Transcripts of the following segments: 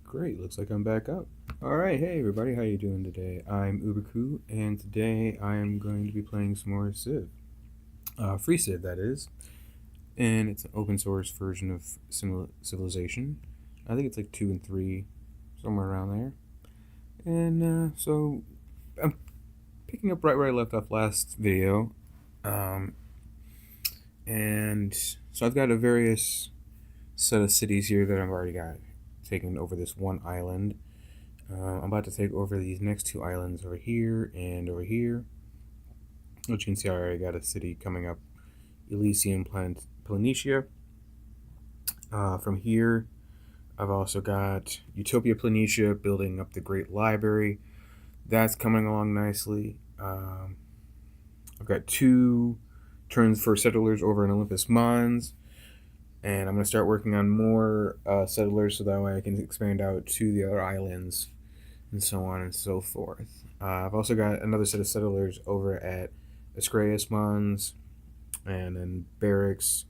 Great, looks like I'm back up. Alright, hey everybody, how you doing today? I'm Uberku, and today I am going to be playing some more Civ. FreeCiv, that is. And it's an open source version of Civilization. I think it's like 2 and 3, somewhere around there. And so I'm picking up right where I left off last video. And so I've got a various set of cities here that I've already got taken over this one island. I'm about to take over these next two islands over here and over here. Which you can see I already got a city coming up, Elysium Planitia. From here, I've also got Utopia Planitia building up the Great Library. That's coming along nicely. I've got 2 turns for settlers over in Olympus Mons. And I'm going to start working on more settlers so that way I can expand out to the other islands and so on and so forth. I've also got another set of settlers over at Ascraeus Mons and then barracks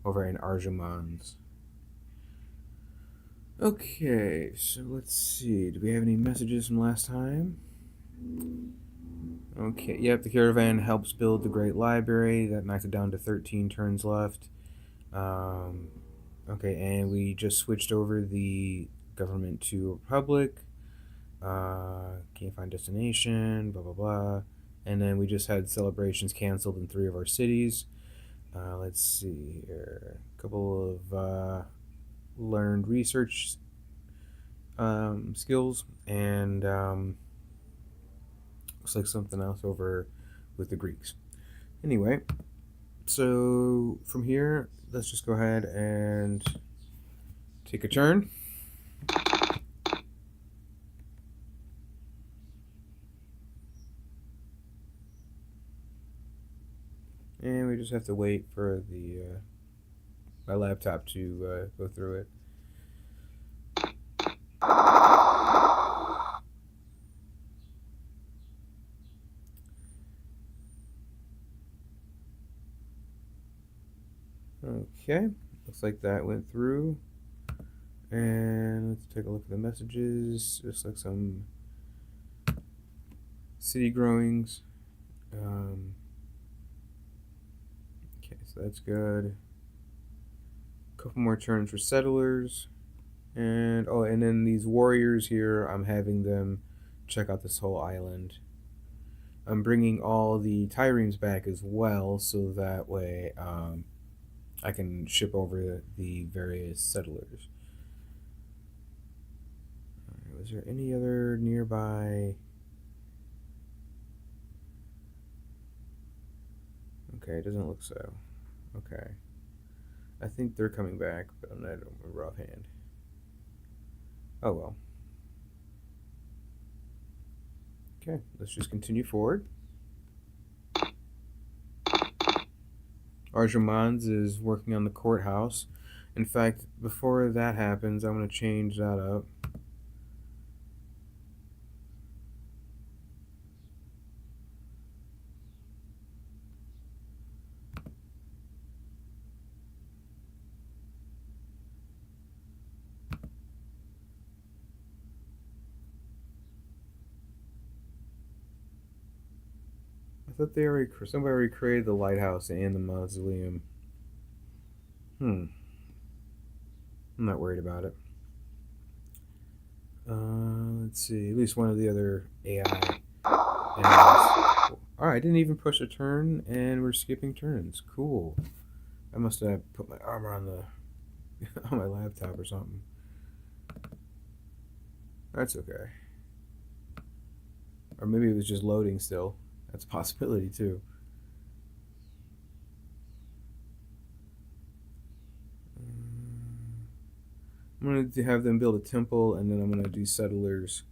over in Arja Mons. Okay, so let's see. Do we have any messages from last time? Okay, yep, the caravan helps build the Great Library. That knocks it down to 13 turns left. Okay, and we just switched over the government to Republic. Can't find destination, blah, blah, blah. And then we just had celebrations canceled in 3 of our cities. Let's see here. A couple of learned research skills, and looks like something else over with the Greeks. Anyway, so from here, let's just go ahead and take a turn. And we just have to wait for the my laptop to go through it. Okay, looks like that went through. And let's take a look at the messages. Just like some city growings. Okay, so that's good. A couple more turns for settlers. And and then these warriors here, I'm having them check out this whole island. I'm bringing all the triremes back as well, so that way I can ship over the various settlers. Alright, was there any other nearby? Okay, it doesn't look so. Okay. I think they're coming back, but I don't remember offhand. Oh well. Okay, let's just continue forward. Arja Mons is working on the courthouse. In fact, before that happens, I'm going to change that up. I thought somebody already created the lighthouse and the mausoleum. I'm not worried about it. Let's see. At least one of the other AI. Alright, I didn't even push a turn, and we're skipping turns. Cool. I must have put my armor on the on my laptop or something. That's okay. Or maybe it was just loading still. That's a possibility too. I'm going to have them build a temple, and then I'm going to do settlers.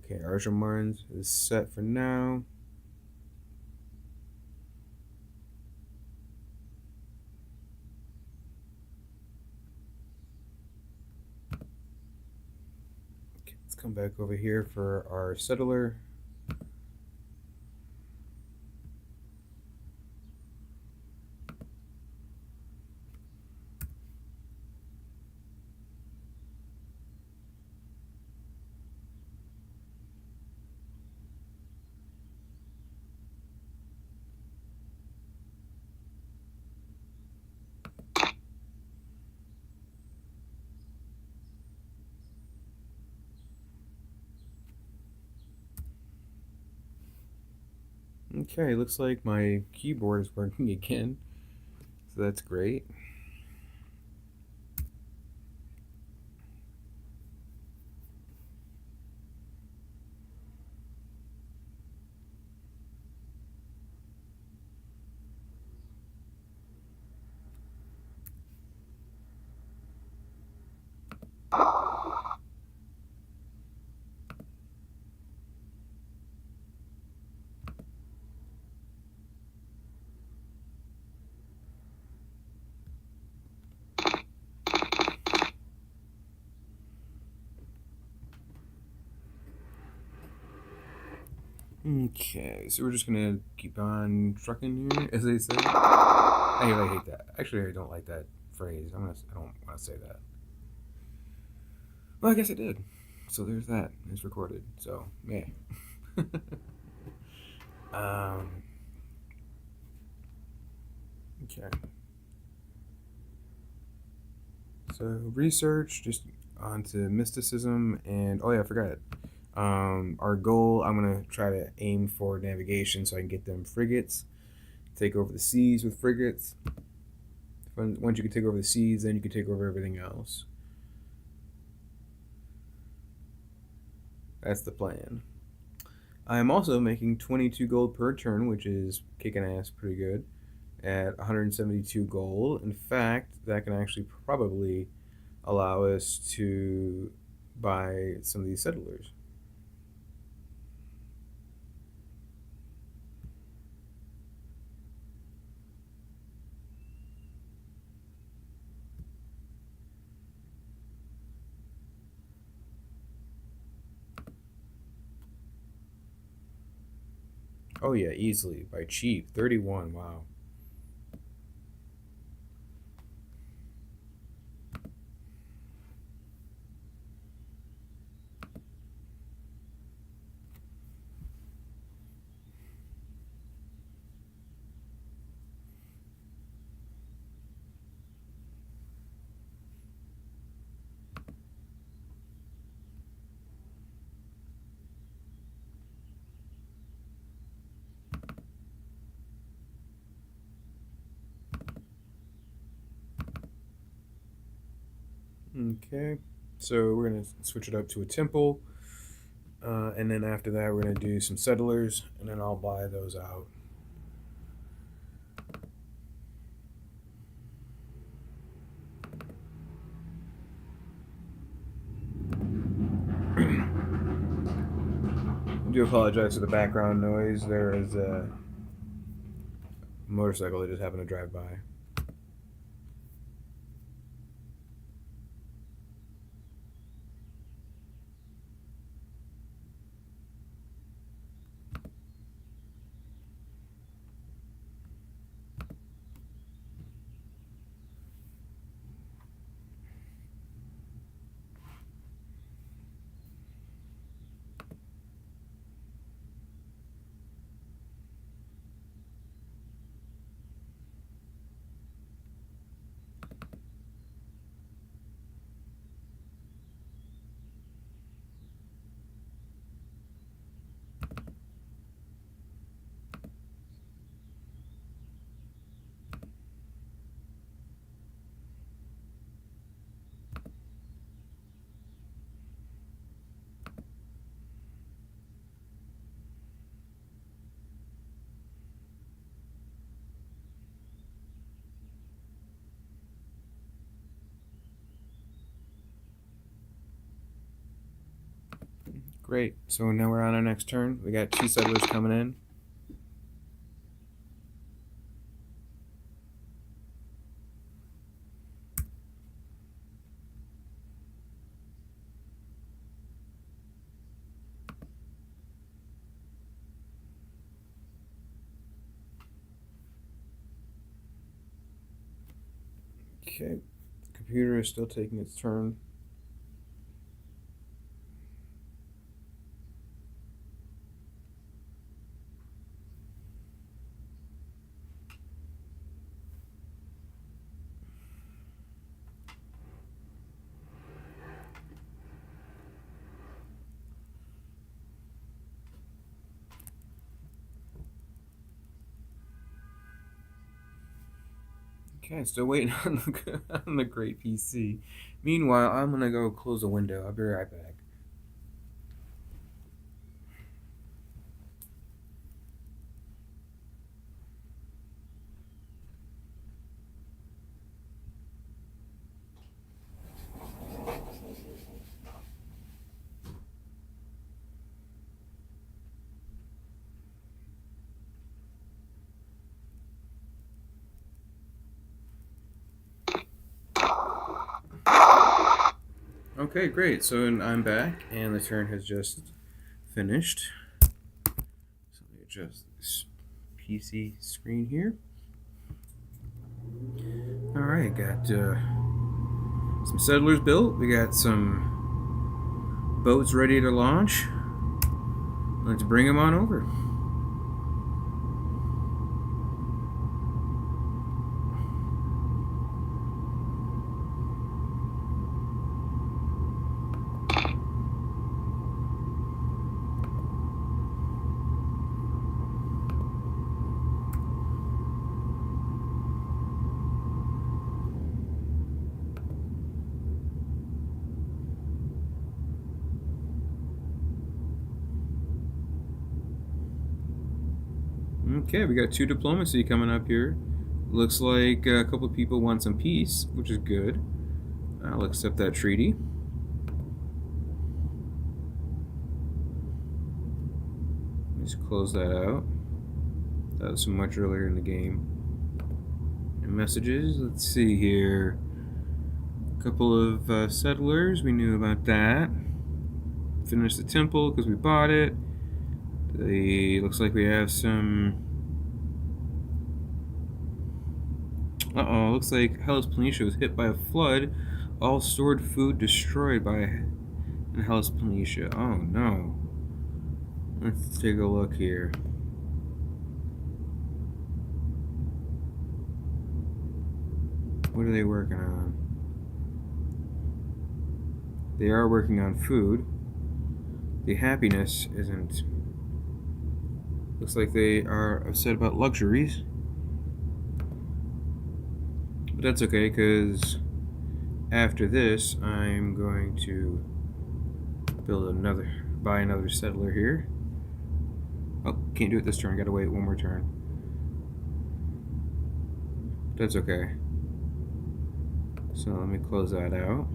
Okay, Arja Mons is set for now. come back over here for our settler. Okay, looks like my keyboard is working again, so that's great. Okay, so we're just gonna keep on trucking here, as they say. I really hate that. Actually, I don't like that phrase. I don't want to say that. Well, I guess I did. So there's that. It's recorded. So yeah. um. Okay. So research just onto mysticism and oh yeah, I forgot. Our goal. I'm gonna try to aim for navigation so I can get them frigates. Take over the seas with frigates. Once you can take over the seas, then you can take over everything else. That's the plan. I am also making 22 gold per turn, which is kicking ass pretty good, at 172 gold. In fact, that can actually probably allow us to buy some of these settlers. Oh yeah, easily by cheap 31. Wow. Okay, so we're gonna switch it up to a temple, and then after that we're gonna do some settlers, and then I'll buy those out. I do apologize for the background noise. There is a motorcycle that just happened to drive by. Great. So now we're on our next turn. We got 2 settlers coming in. Okay, the computer is still taking its turn. Okay, still waiting on on the great PC. Meanwhile, I'm gonna go close the window. I'll be right back. Okay, great. So I'm back, and the turn has just finished. So let me adjust this PC screen here. All right, got some settlers built. We got some boats ready to launch. Let's bring them on over. Okay, we got 2 diplomacy coming up here. Looks like a couple of people want some peace, which is good. I'll accept that treaty. Just close that out. That was so much earlier in the game. And messages, let's see here. A couple of settlers, we knew about that. Finished the temple because we bought it. Looks like we have some. Looks like Hellas Planitia was hit by a flood. All stored food destroyed by in Hellas Planitia. Oh no. Let's take a look here. What are they working on? They are working on food. The happiness isn't. Looks like they are upset about luxuries. But that's okay, because after this, I'm going to buy another settler here. Oh, can't do it this turn. Gotta wait one more turn. That's okay. So let me close that out.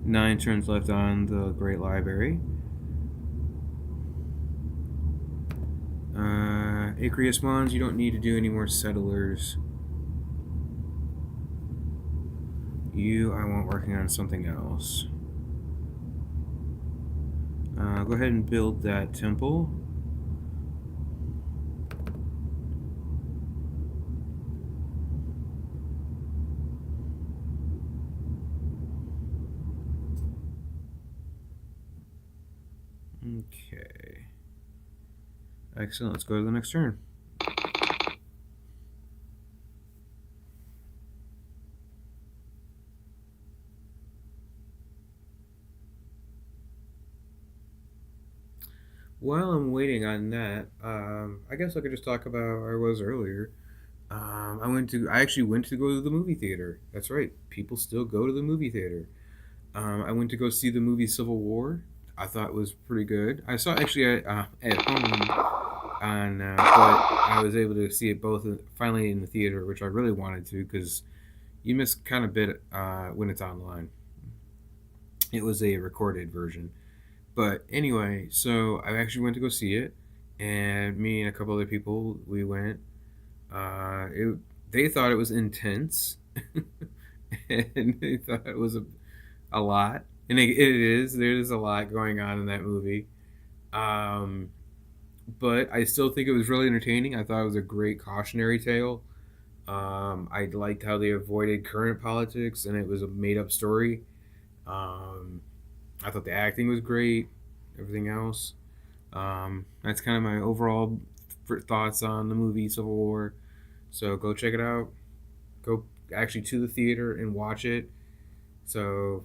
9 turns left on the Great Library. Aqueous Mons, you don't need to do any more settlers. I want working on something else. Go ahead and build that temple. Okay. Excellent. Let's go to the next turn. While I'm waiting on that, I guess I could just talk about where I was earlier. I actually went to go to the movie theater. That's right. People still go to the movie theater. I went to go see the movie Civil War. I thought it was pretty good. I saw it actually at home but I was able to see it both finally in the theater, which I really wanted to because you miss kind of bit when it's online. It was a recorded version. But anyway, so I actually went to go see it, and me and a couple other people, we went. They thought it was intense, and they thought it was a lot, and it is. There's a lot going on in that movie, but I still think it was really entertaining. I thought it was a great cautionary tale I liked how they avoided current politics and it was a made up story. I thought the acting was great, everything else. That's kind of my overall thoughts on the movie Civil War. So go check it out. Go actually to the theater and watch it. So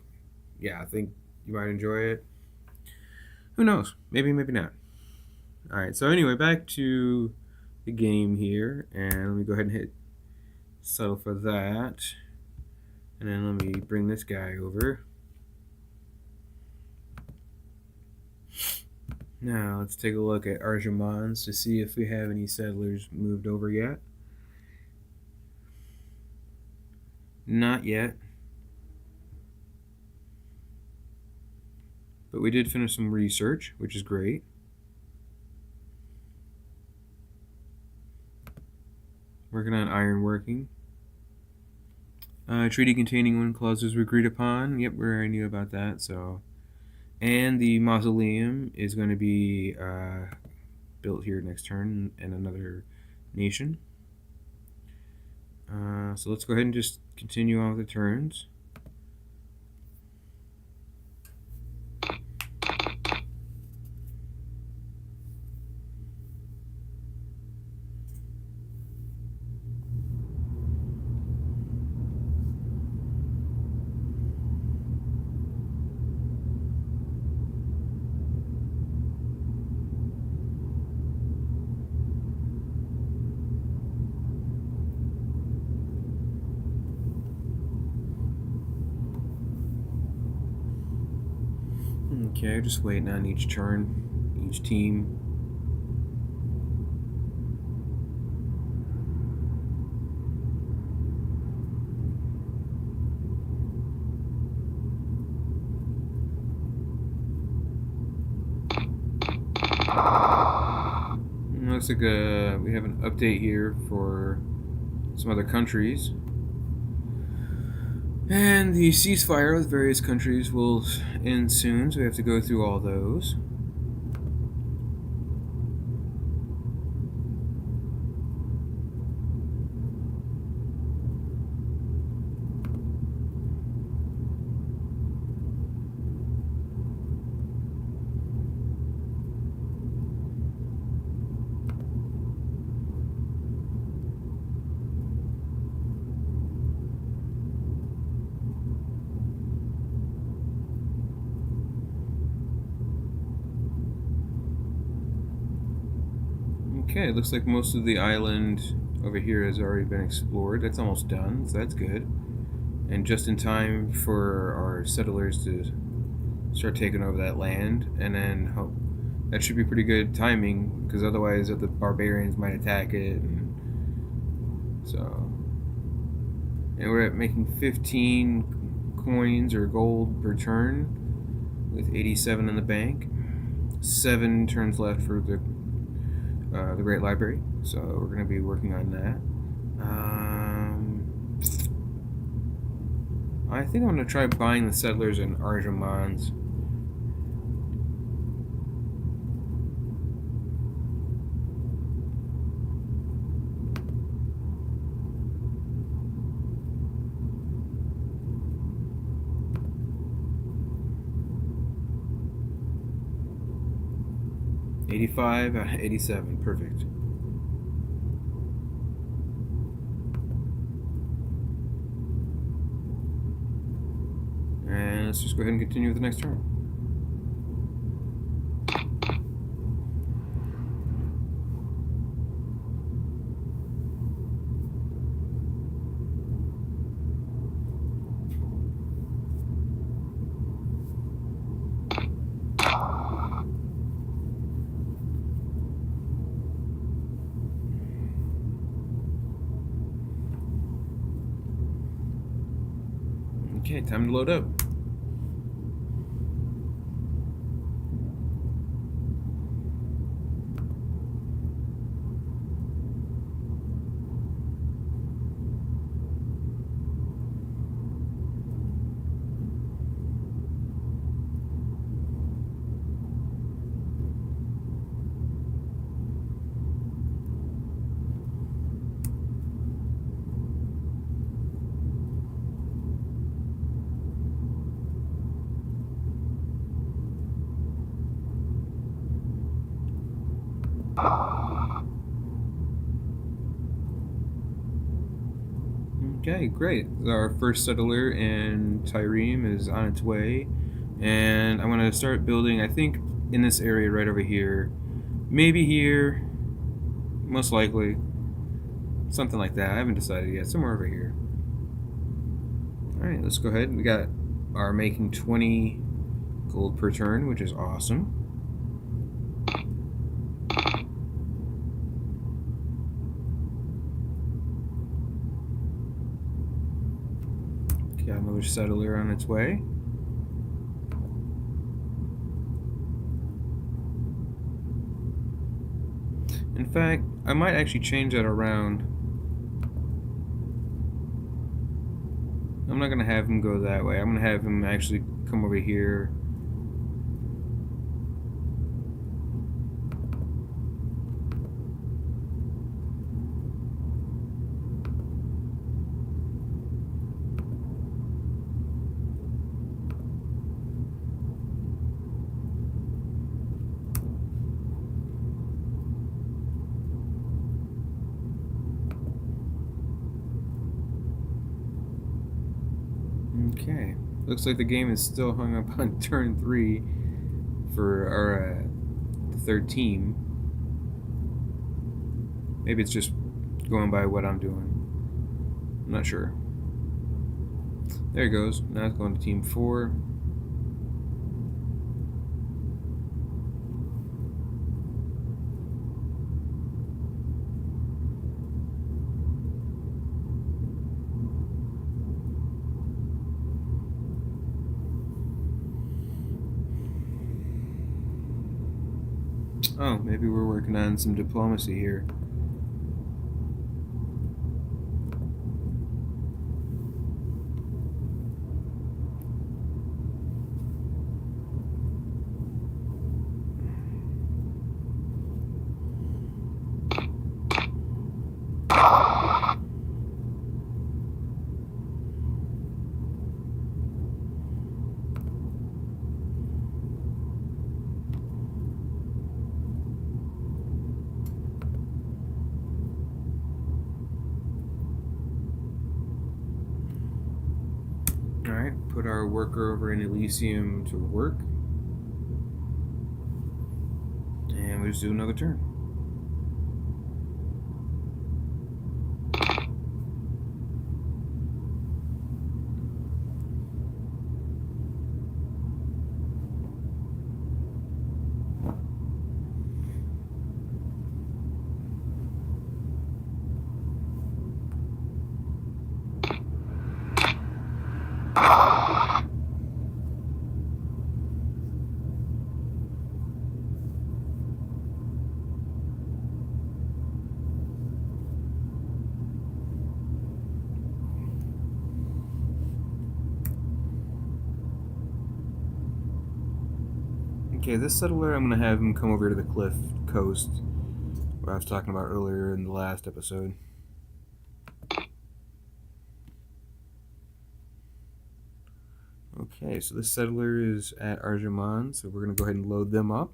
yeah, I think you might enjoy it. Who knows? Maybe, maybe not. All right. So anyway, back to the game here, and let me go ahead and hit settle for that, and then let me bring this guy over. Now let's take a look at Arjamans to see if we have any settlers moved over yet. Not yet. But we did finish some research, which is great. Working on ironworking. Treaty containing one clauses were agreed upon. Yep, we already knew about that. So, and the mausoleum is going to be built here next turn in another nation. So let's go ahead and just continue on with the turns. Okay, just waiting on each turn, each team. Looks like we have an update here for some other countries. And the ceasefire with various countries will end soon, so we have to go through all those. Okay, it looks like most of the island over here has already been explored. That's almost done, so that's good. And just in time for our settlers to start taking over that land, and then that should be pretty good timing, because otherwise the barbarians might attack it. And so, and we're at making 15 coins or gold per turn, with 87 in the bank. 7 turns left for the Great Library, so we're going to be working on that. I think I'm going to try buying the settlers in Arjamans. $85, $87, perfect. And let's just go ahead and continue with the next turn. Okay, time to load up. Okay, great. Our first settler in Tyreme is on its way, and I'm gonna start building. I think in this area right over here, maybe here, most likely, something like that. I haven't decided yet. Somewhere over here. All right, let's go ahead. We got our making 20 gold per turn, which is awesome. Got another settler on its way. In fact, I might actually change that around. I'm not gonna have him go that way. I'm gonna have him actually come over here. Okay. Looks like the game is still hung up on turn 3 for our third team. Maybe it's just going by what I'm doing. I'm not sure. There it goes. Now it's going to team 4. Oh, maybe we're working on some diplomacy here. Alright, put our worker over in Elysium to work. And we just do another turn. Okay, this settler, I'm going to have him come over to the cliff coast, what I was talking about earlier in the last episode. Okay, so this settler is at Arjamon, so we're going to go ahead and load them up.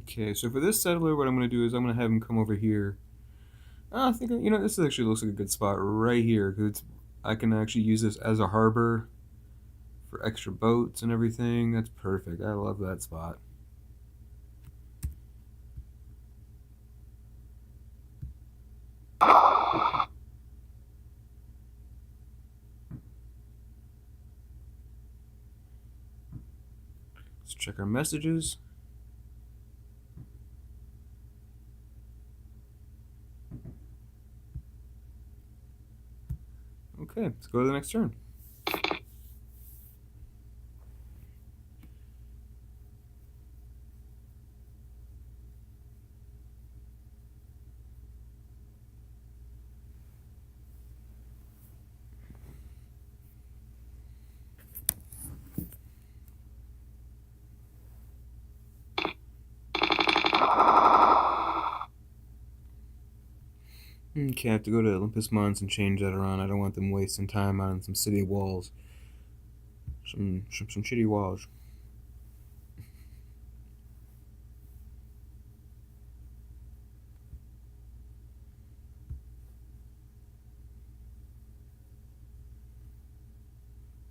Okay, so for this settler, what I'm going to do is I'm going to have him come over here. I think, you know, this actually looks like a good spot right here, because I can actually use this as a harbor for extra boats and everything. That's perfect. I love that spot. Let's check our messages. Okay, let's go to the next turn. Okay, I have to go to Olympus Mons and change that around. I don't want them wasting time on some city walls. Some shitty walls.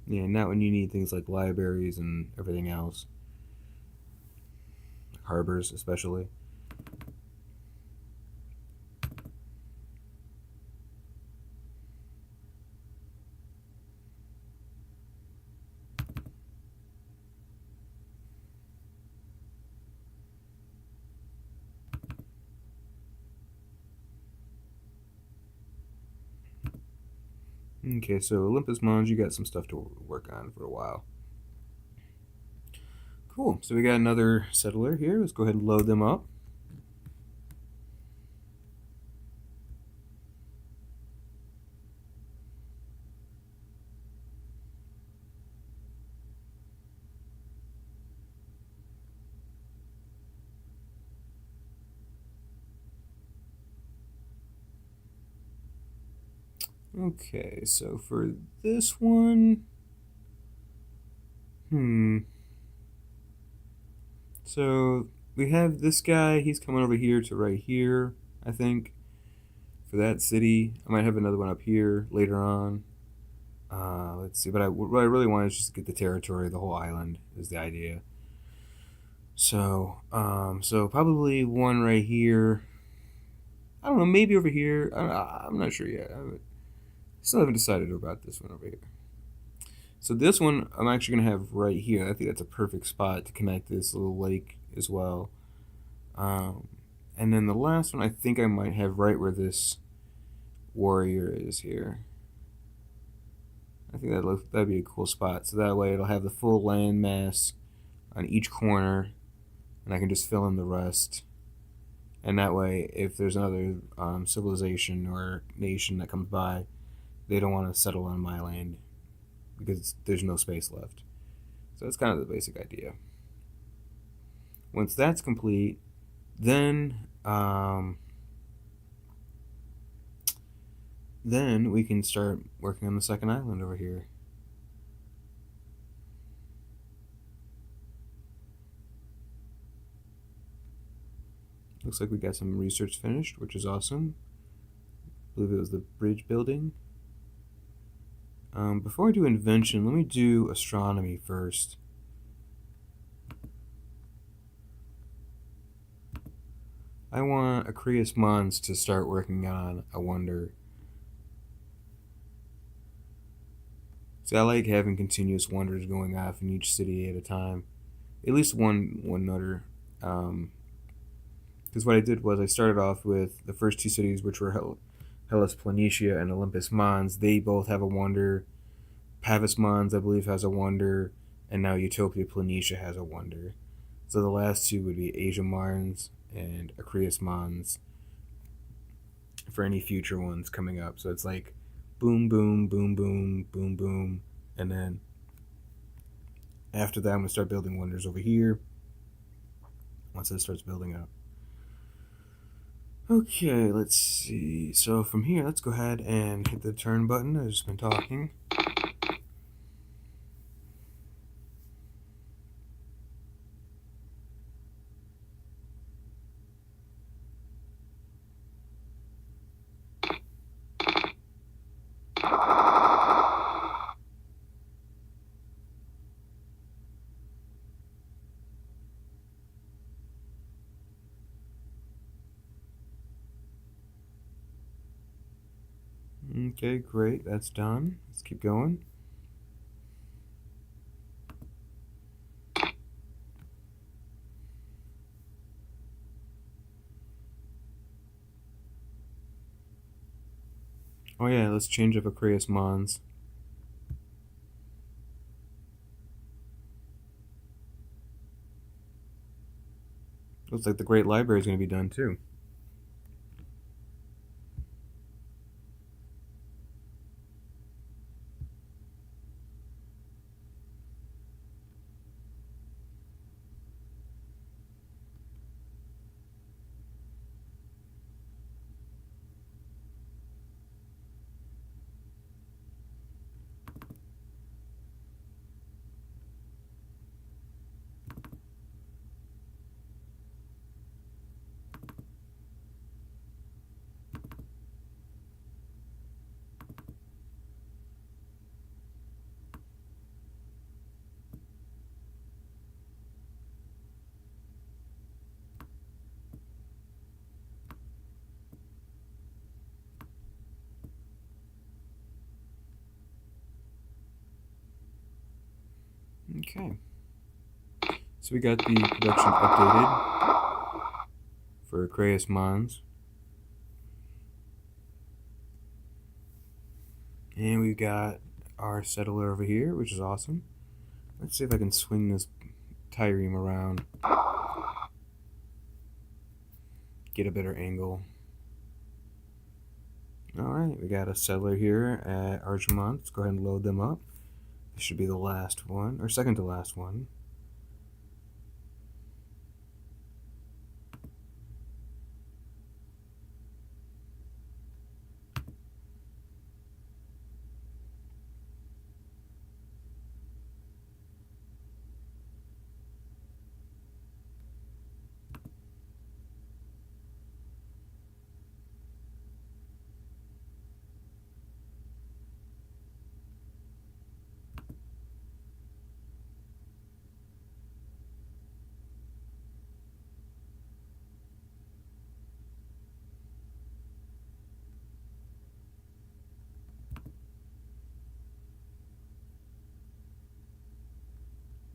Yeah, not when you need things like libraries and everything else. Harbors, especially. Okay, so Olympus Mons, you got some stuff to work on for a while. Cool. So we got another settler here. Let's go ahead and load them up. Okay, so for this one, so we have this guy. He's coming over here to right here, I think, for that city. I might have another one up here later on. Let's see. But what I really want is just to get the territory, the whole island is the idea. So probably one right here. I don't know, maybe over here. I'm not sure yet. Still haven't decided about this one over here. So this one I'm actually gonna have right here. I think that's a perfect spot to connect this little lake as well. Um, and then the last one I think I might have right where this warrior is here. I think that'd be a cool spot. So that way it'll have the full land mass on each corner, and I can just fill in the rest. And that way, if there's another civilization or nation that comes by, they don't want to settle on my land because there's no space left. So that's kind of the basic idea. Once that's complete, then we can start working on the second island over here. Looks like we got some research finished, which is awesome. I believe it was the bridge building. Before I do invention, let me do astronomy first. I want Acreus Mons to start working on a wonder. See, I like having continuous wonders going off in each city at a time. At least one nutter. Because what I did was I started off with the first two cities, which were Hellas Planitia and Olympus Mons. They both have a wonder. Pavis Mons, I believe, has a wonder. And now Utopia Planitia has a wonder. So the last two would be Asia Mons and Acreus Mons for any future ones coming up. So it's like boom, boom, boom, boom, boom, boom. And then after that, I'm going to start building wonders over here once it starts building up. Okay, let's see. So from here, let's go ahead and hit the turn button. I've just been talking. Okay, great. That's done. Let's keep going. Oh yeah, let's change up Acreus Mons. Looks like the Great Library is going to be done too. Okay. So we got the production updated for Creus Mons. And we've got our settler over here, which is awesome. Let's see if I can swing this trireme around. Get a better angle. Alright, we got a settler here at Arjamont. Let's go ahead and load them up. This should be the last one, or second to last one.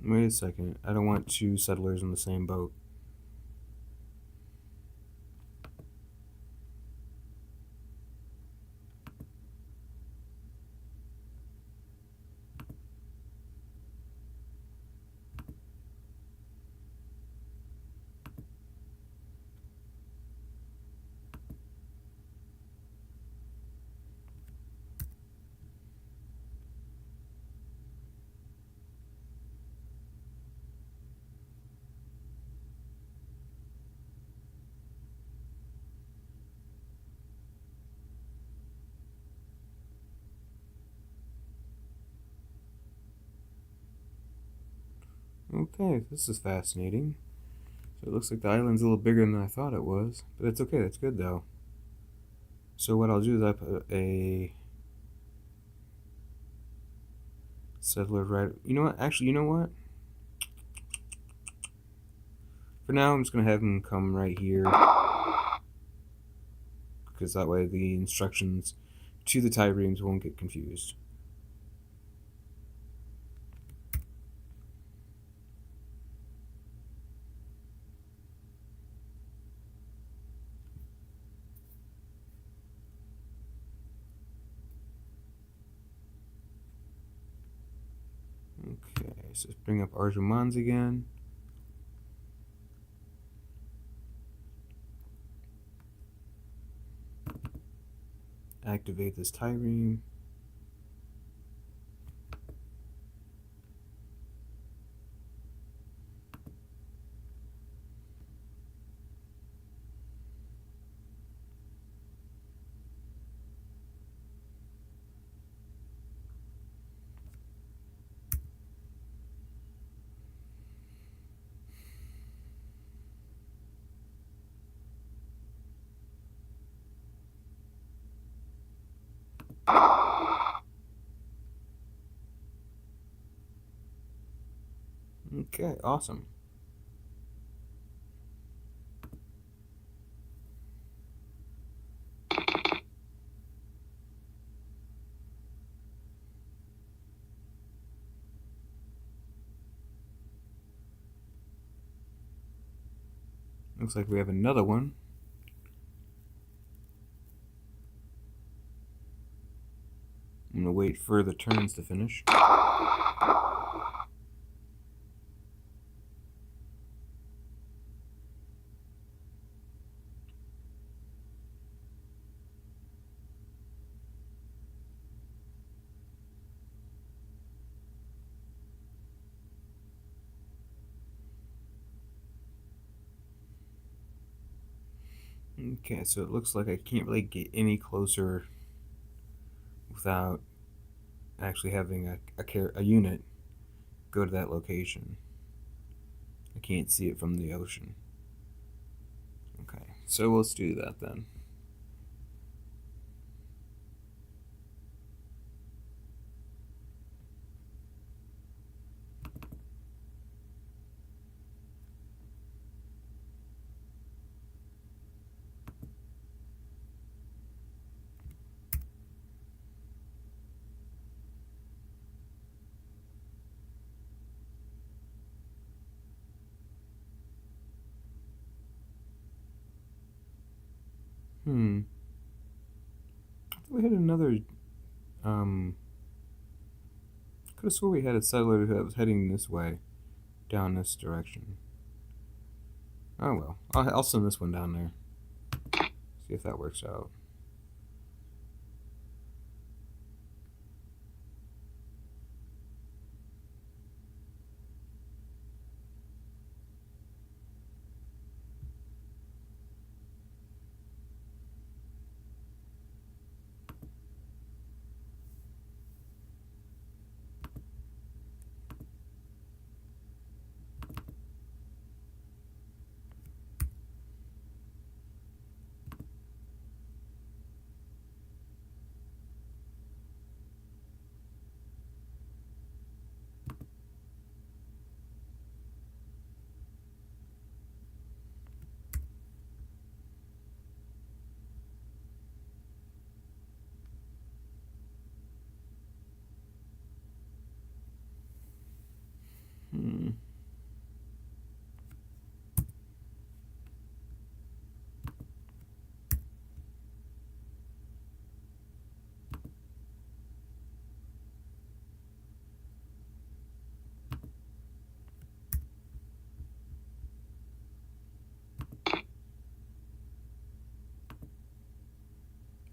Wait a second, I don't want two settlers in the same boat. Okay, this is fascinating. So it looks like the island's a little bigger than I thought it was, but it's okay, that's good though. So what I'll do is I put a settler right... You know what? Actually, you know what? For now, I'm just going to have him come right here, because that way the instructions to the triremes won't get confused. Okay, so let's bring up Arjumans again. Activate this trireme. Okay, awesome. Looks like we have another one. I'm gonna wait for the turns to finish. Okay, so it looks like I can't really get any closer without actually having a unit go to that location. I can't see it from the ocean. Okay, so let's do that then. I thought we had another. Could have swore we had a settler that was heading this way, down this direction. Oh well, I'll send this one down there. See if that works out.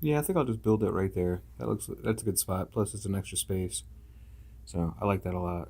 Yeah, I think I'll just build it right there. That's a good spot. Plus, it's an extra space, so I like that a lot.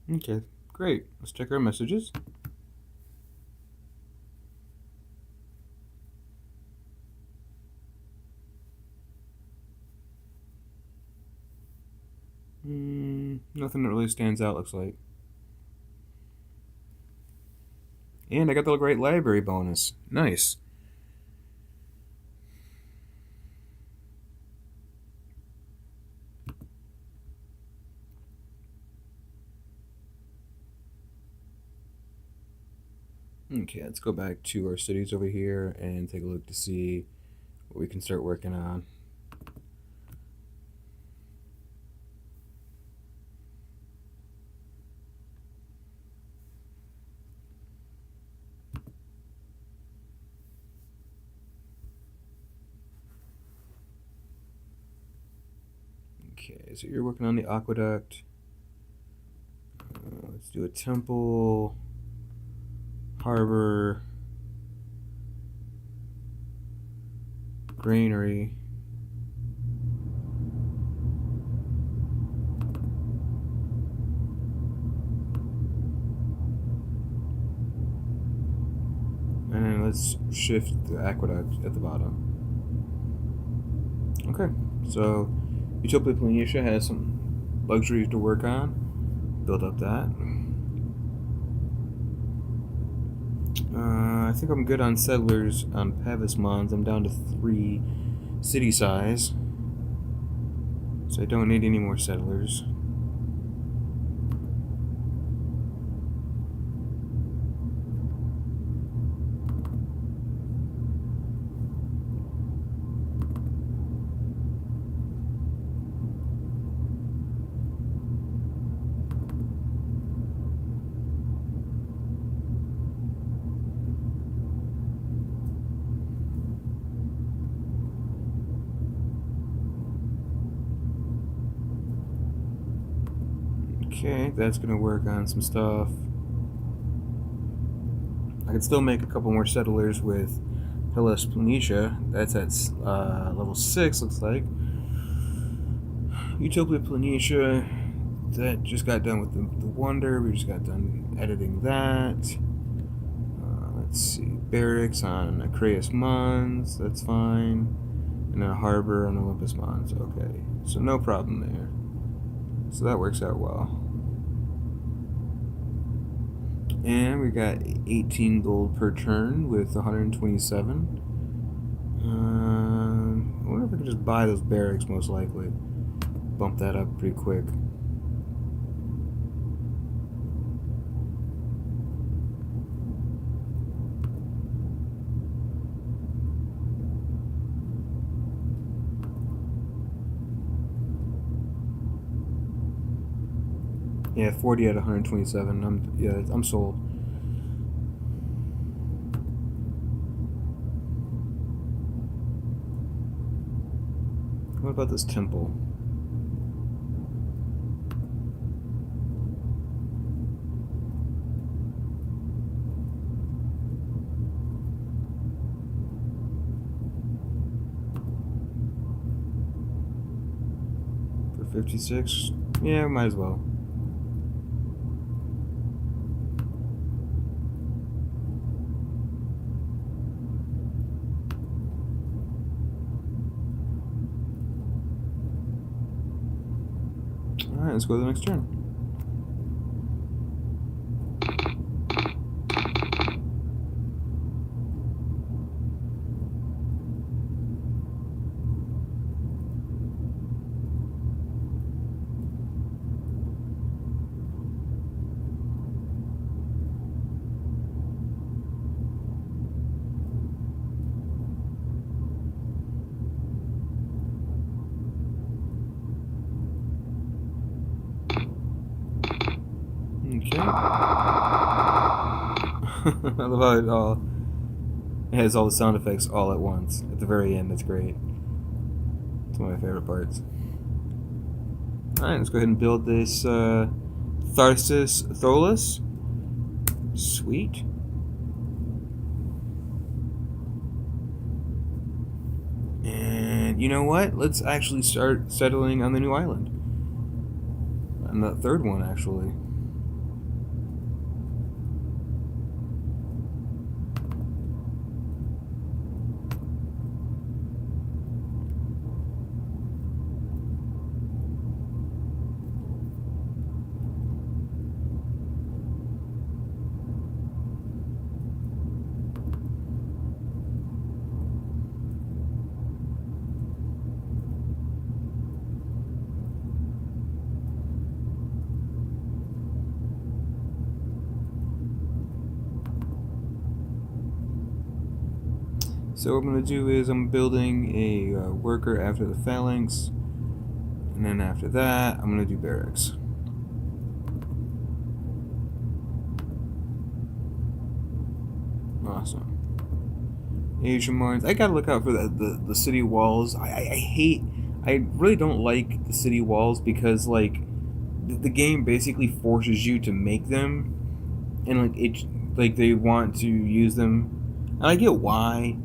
Okay, great. Let's check our messages. Nothing that really stands out, looks like. And I got the great library bonus. Nice. Okay, let's go back to our cities over here and take a look to see what we can start working on. Okay, so you're working on the aqueduct. Let's do a temple, harbor, granary. And then let's shift the aqueduct at the bottom. Okay, so Utopia Planitia has some luxuries to work on. Build up that. I think I'm good on settlers on Pavis Mons. I'm down to 3 city size, so I don't need any more settlers. Okay, that's gonna work on some stuff. I could still make a couple more settlers with Hellas Planitia. That's at level 6, looks like. Utopia Planitia, that just got done with the Wonder. We just got done editing that. Let's see, barracks on Acreus Mons, that's fine. And a harbor on Olympus Mons, okay. So no problem there. So that works out well. And we got 18 gold per turn with 127. I wonder if I can just buy those barracks, most likely. Bump that up pretty quick. Yeah, 40 out of 127. I'm sold. What about this temple? For 56? Yeah, might as well. Alright, let's go to the next turn. Okay. I love how it has all the sound effects all at once at the very end. That's great. It's one of my favorite parts. Alright, let's go ahead and build this Tharsis Tholus. Sweet. And you know what? Let's actually start settling on the new island. On the third one, actually. So what I'm going to do is I'm building a worker after the phalanx, and then after that I'm going to do barracks. Awesome. Asian Mines. I gotta look out for the city walls. I really don't like the city walls because like the game basically forces you to make them, and like they want to use them, and I get why.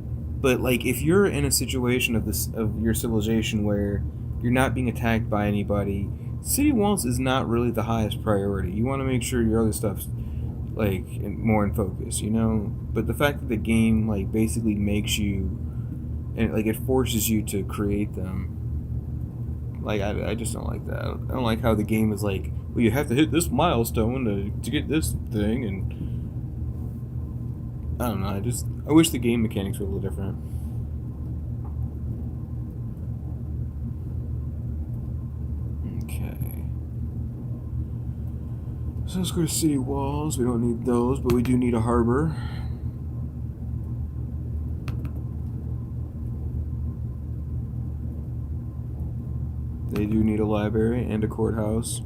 But like, if you're in a situation of your civilization where you're not being attacked by anybody, city walls is not really the highest priority. You want to make sure your other stuff's like more in focus, you know. But the fact that the game like basically makes you, and like it forces you to create them, like I just don't like that. I don't like how the game is like, well, you have to hit this milestone to get this thing, and I don't know. I wish the game mechanics were a little different. Okay. So let's go to city walls. We don't need those, but we do need a harbor. They do need a library and a courthouse.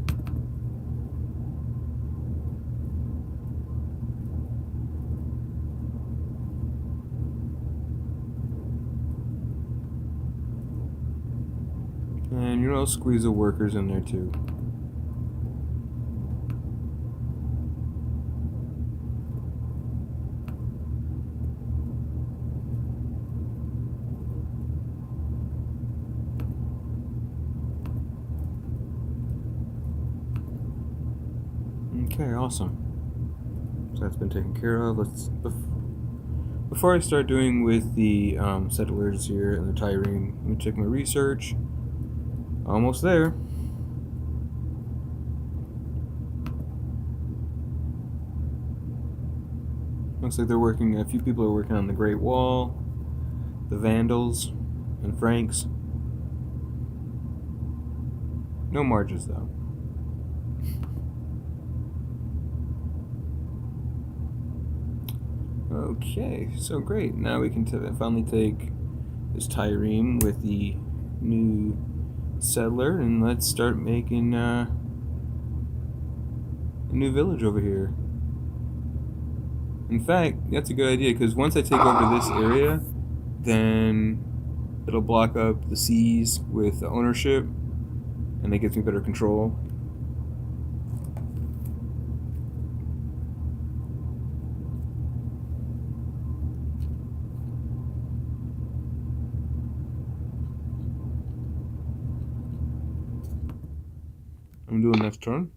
And you know, squeeze the workers in there too. Okay, awesome. So that's been taken care of. Before I start doing with the settlers here and the Tyrene, let me check my research. Almost there. Looks like a few people are working on the Great Wall, the Vandals, and Franks. No marches though. Okay, so great. Now we can finally take this Tyrene with the new settler, and let's start making a new village over here. In fact, that's a good idea, because once I take over this area, then it'll block up the seas with the ownership, and that gives me better control. I'm doing next turn.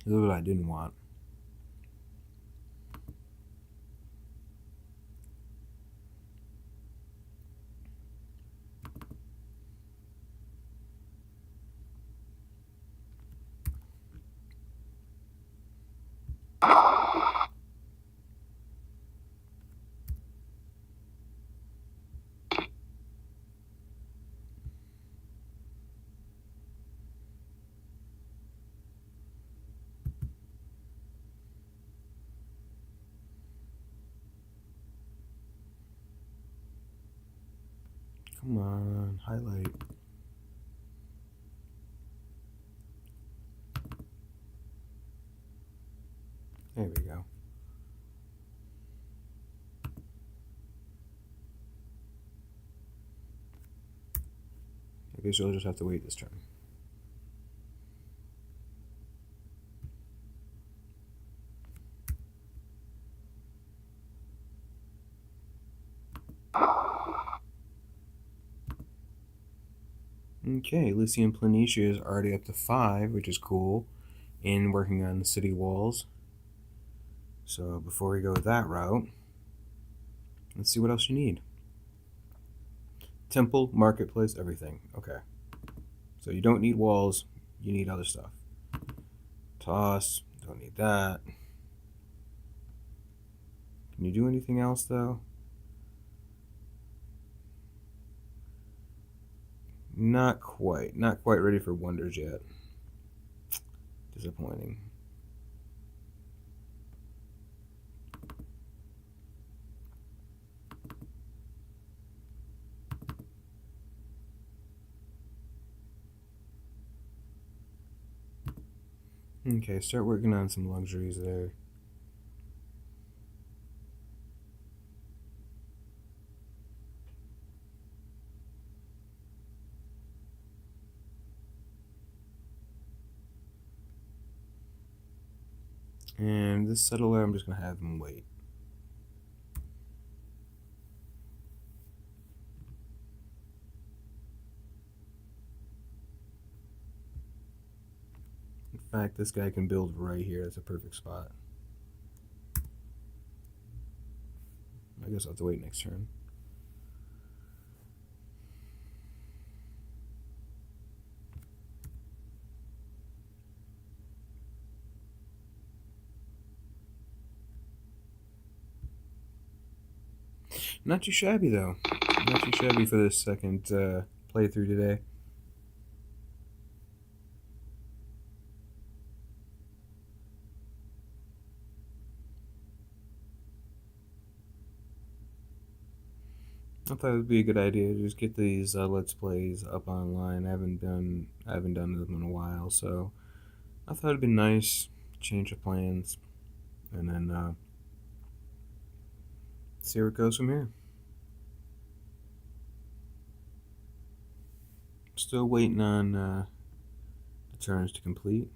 This is what I didn't want. Come on, highlight. There we go. I guess you'll just have to wait this turn. Okay, Lycian Planitia is already up to 5, which is cool, and working on the city walls. So before we go that route, let's see what else you need. Temple, marketplace, everything. Okay. So you don't need walls, you need other stuff. Toss, don't need that. Can you do anything else though? Not quite. Not quite ready for wonders yet. Disappointing. Okay, start working on some luxuries there. And this settler, I'm just going to have him wait. In fact, this guy can build right here. That's a perfect spot. I guess I'll have to wait next turn. Not too shabby, though. Not too shabby for this second playthrough today. I thought it would be a good idea to just get these Let's Plays up online. I haven't done them in a while, so I thought it'd be nice, change of plans, and then see where it goes from here. Still waiting on the turns to complete.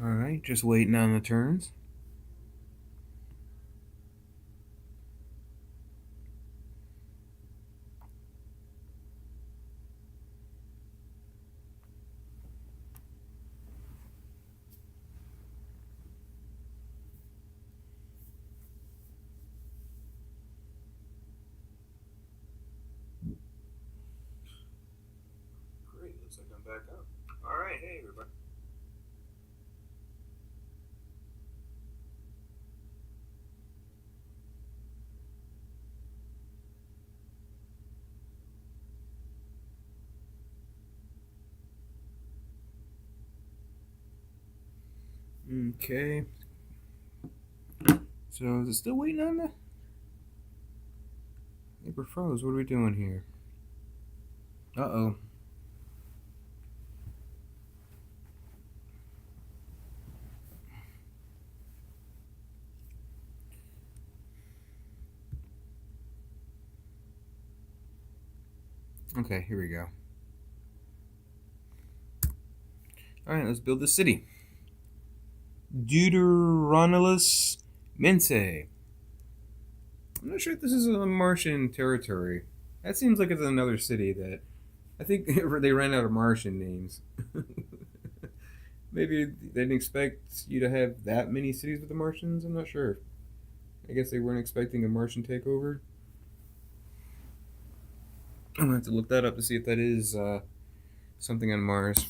Alright, just waiting on the turns. Great, looks like I'm back up. Alright, hey everybody. Okay. So is it still waiting on the paper froze? What are we doing here? Uh-oh. Okay, here we go. Alright, let's build the city. Deuteronolus Mense. I'm not sure if this is a Martian territory. That seems like it's another city that I think they ran out of Martian names. Maybe they didn't expect you to have that many cities with the Martians. I'm not sure. I guess they weren't expecting a Martian takeover. I'm gonna have to look that up to see if that is something on Mars.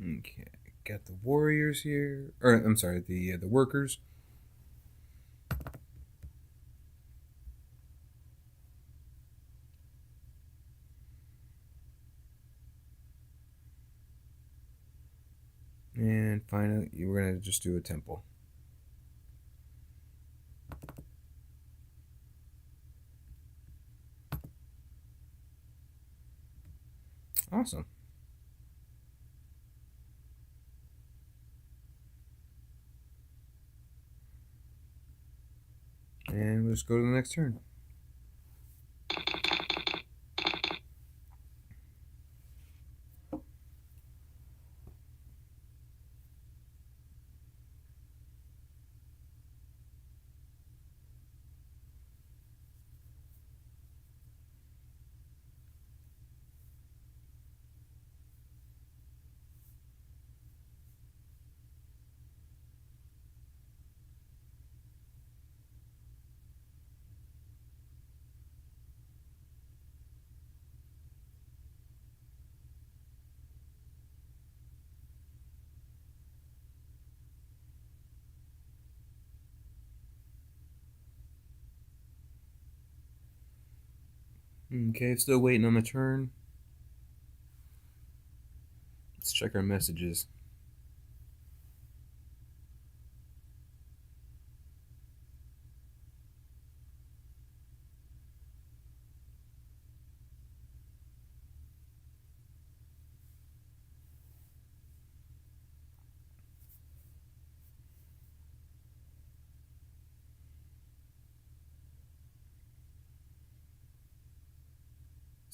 Okay, got the warriors here, or I'm sorry, the workers. And finally, we're gonna just do a temple. Awesome. And we'll just go to the next turn. Okay, still waiting on the turn. Let's check our messages.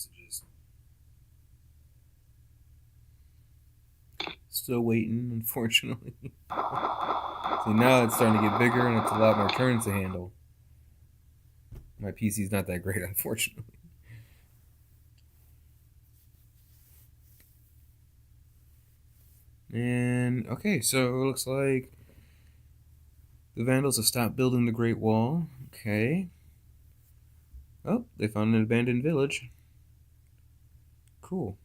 messages. Still waiting, unfortunately. See, now it's starting to get bigger and it's a lot more turns to handle. My PC's not that great, unfortunately. And, okay, so it looks like the Vandals have stopped building the Great Wall. Okay. Oh, they found an abandoned village. Cool.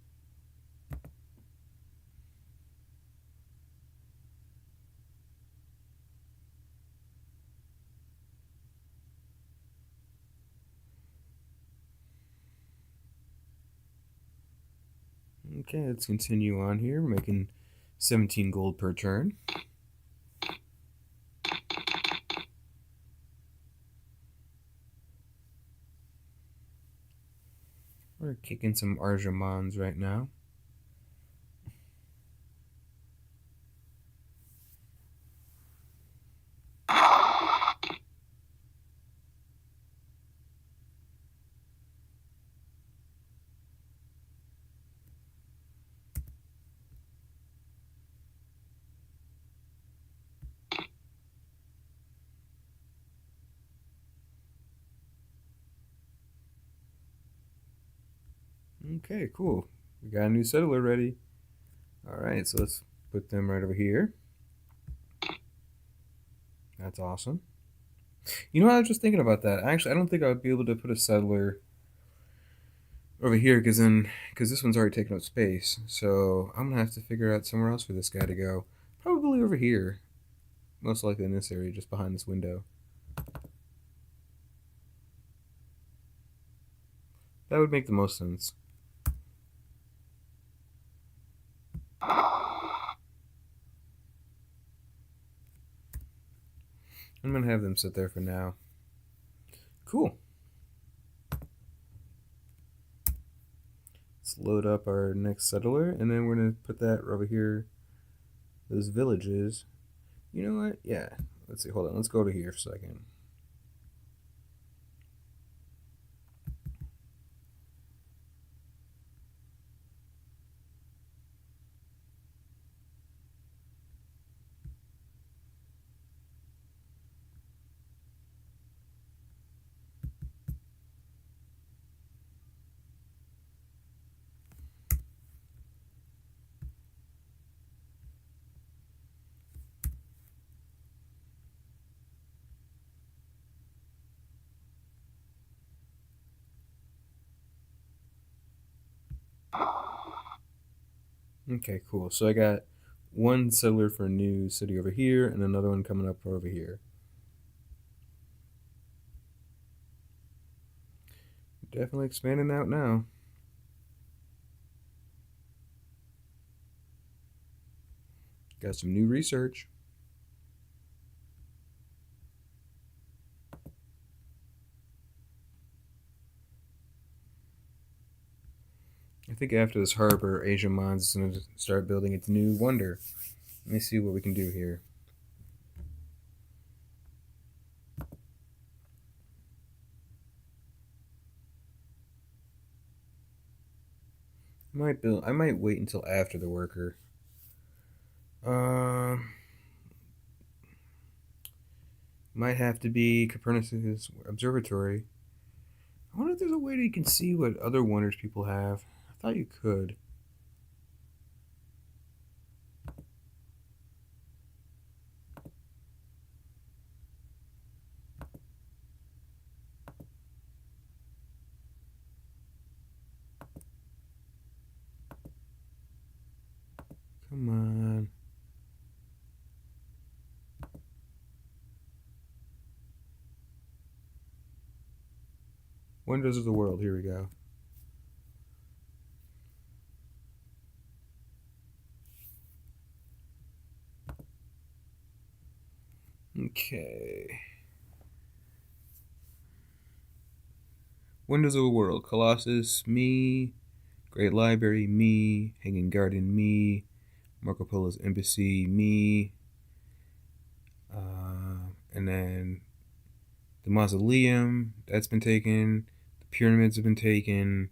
Okay, let's continue on here. We're making 17 gold per turn. We're kicking some Arjamans right now. Okay, cool. We got a new settler ready. Alright, so let's put them right over here. That's awesome. You know what, I was just thinking about that. Actually, I don't think I would be able to put a settler over here because this one's already taken up space. So I'm gonna have to figure out somewhere else for this guy to go. Probably over here. Most likely in this area, just behind this window. That would make the most sense. I'm gonna have them sit there for now. Cool. Let's load up our next settler, and then we're gonna put that over here. Those villages. You know what? Yeah. Let's see. Hold on. Let's go to here for a second. Okay, cool. So I got one settler for a new city over here, and another one coming up over here. Definitely expanding out now. Got some new research. I think after this harbor, Asia Mons is going to start building its new wonder. Let me see what we can do here. I might wait until after the worker. Might have to be Copernicus Observatory. I wonder if there's a way that you can see what other wonders people have. I thought you could. Come on. Wonders of the world. Here we go. Okay. Wonders of the world. Colossus, me. Great Library, me. Hanging Garden, me. Marco Polo's Embassy, me. And then the Mausoleum, that's been taken. The pyramids have been taken.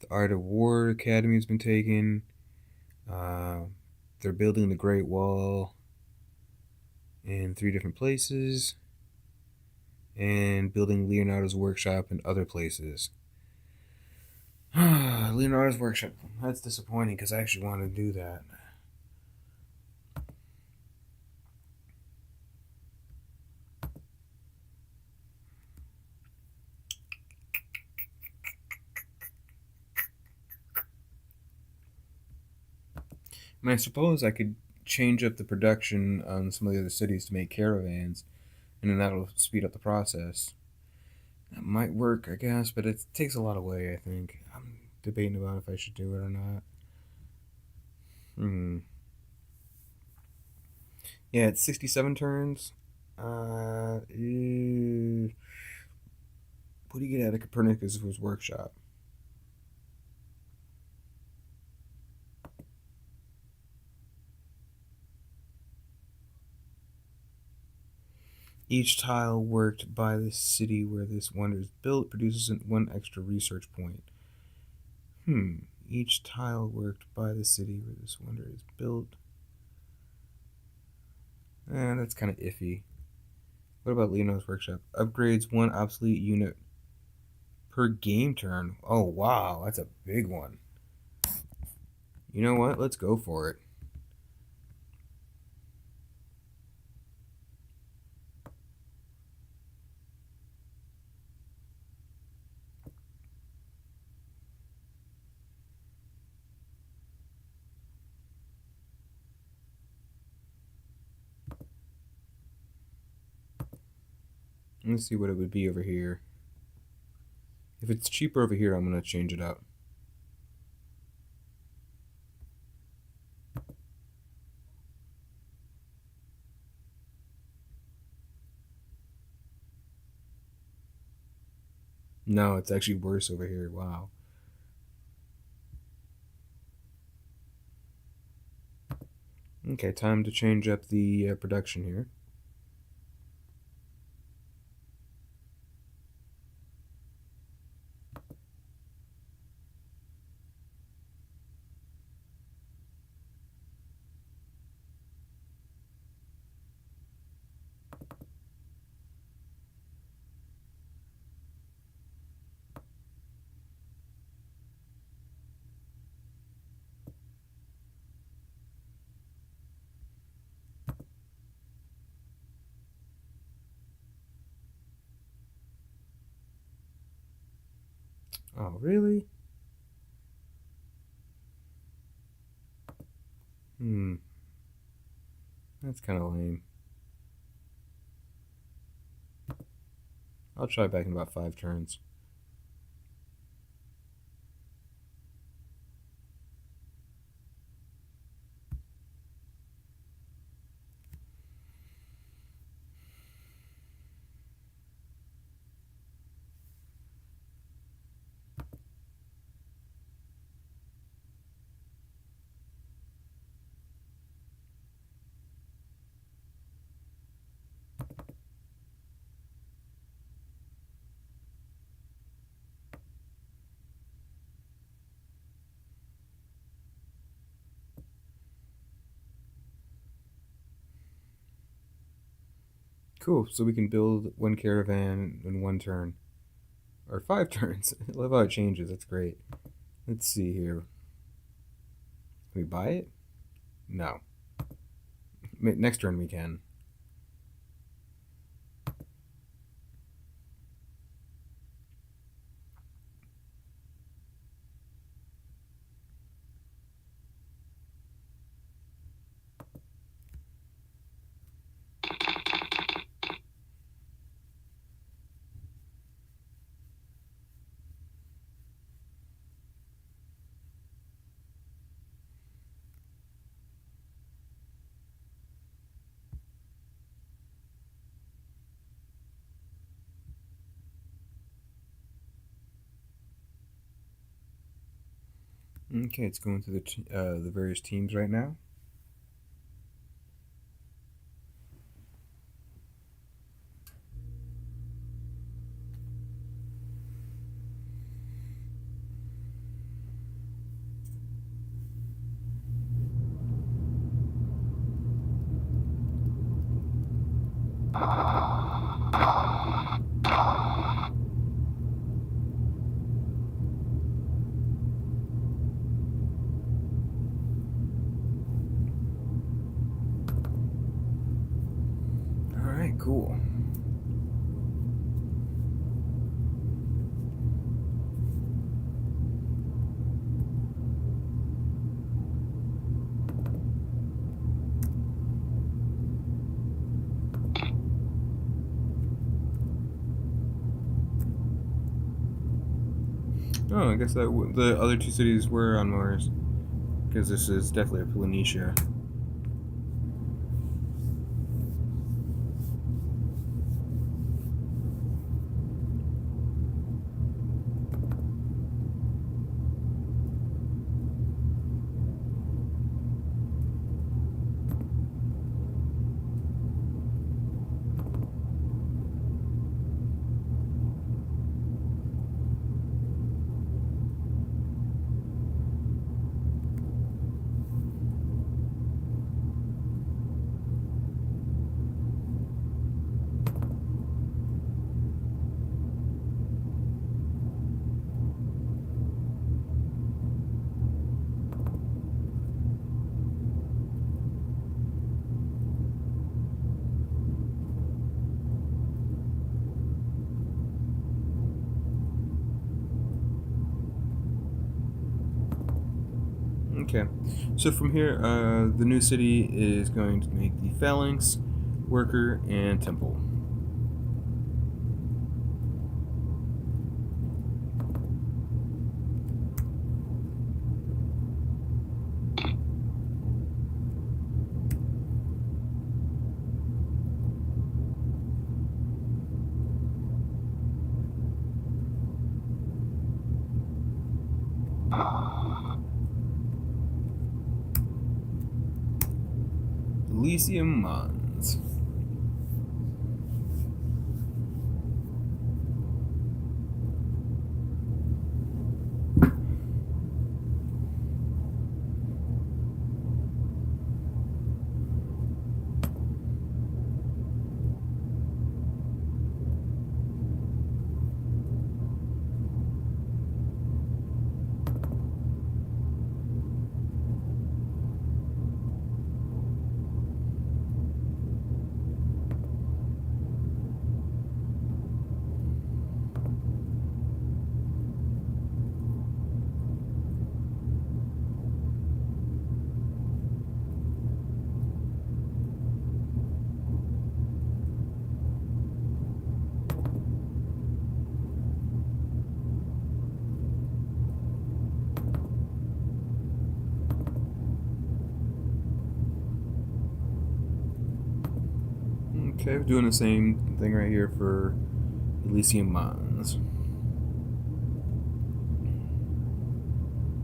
The Art of War Academy has been taken. They're building the Great Wall in 3 different places, and building Leonardo's workshop in other places. Leonardo's workshop. That's disappointing because I actually want to do that. I mean, I suppose I could change up the production on some of the other cities to make caravans, and then that'll speed up the process. That might work, I guess, but it takes a lot away, I think. I'm debating about if I should do it or not. Yeah, it's 67 turns. What do you get out of Copernicus' workshop? Each tile worked by the city where this wonder is built produces 1 extra research point. Each tile worked by the city where this wonder is built. That's kind of iffy. What about Leonardo's workshop? Upgrades 1 obsolete unit per game turn. Oh, wow, that's a big one. You know what? Let's go for it. Let's see what it would be over here. If it's cheaper over here, I'm going to change it up. No, it's actually worse over here. Wow. Okay, time to change up the production here. Oh, really? That's kind of lame. I'll try back in about 5 turns. Cool, so we can build 1 caravan in 1 turn. Or 5 turns. I love how it changes, that's great. Let's see here. Can we buy it? No. Next turn we can. Okay, it's going through the various teams right now. Alright, cool. Oh, I guess that the other two cities were on Mars, because this is definitely a Polynesia. Okay, so from here, the new city is going to make the Phalanx, Worker, and Temple. Elysium Mons. Okay, we're doing the same thing right here for Elysium Mons.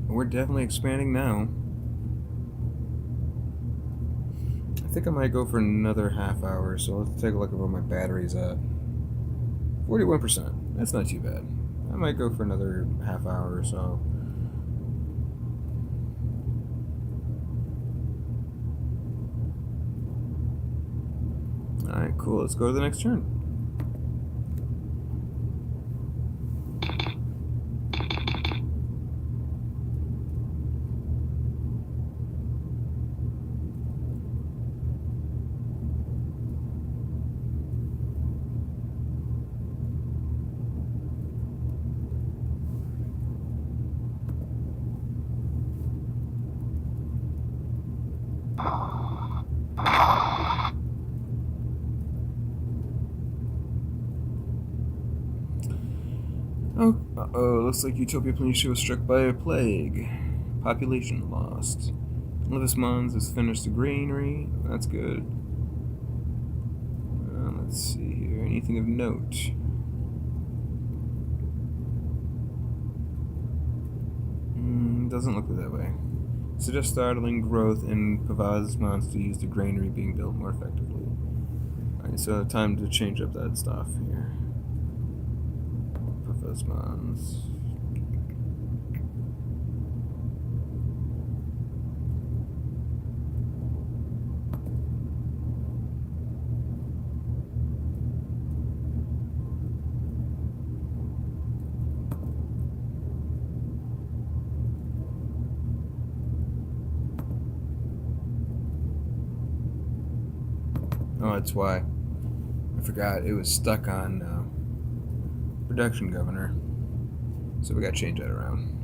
We're definitely expanding now. I think I might go for another half hour, so let's take a look at where my battery's at. 41%. That's not too bad. I might go for another half hour or so. Alright, cool. Let's go to the next turn. Oh, looks like Utopia Planitia was struck by a plague. Population lost. Levis Mons has finished the granary. That's good. Let's see here. Anything of note? Doesn't look that way. Suggest startling growth in Pavaz Mons to use the granary being built more effectively. Alright, so time to change up that stuff here. Pavaz Mons. Oh, that's why. I forgot it was stuck on production governor. So we gotta change that around.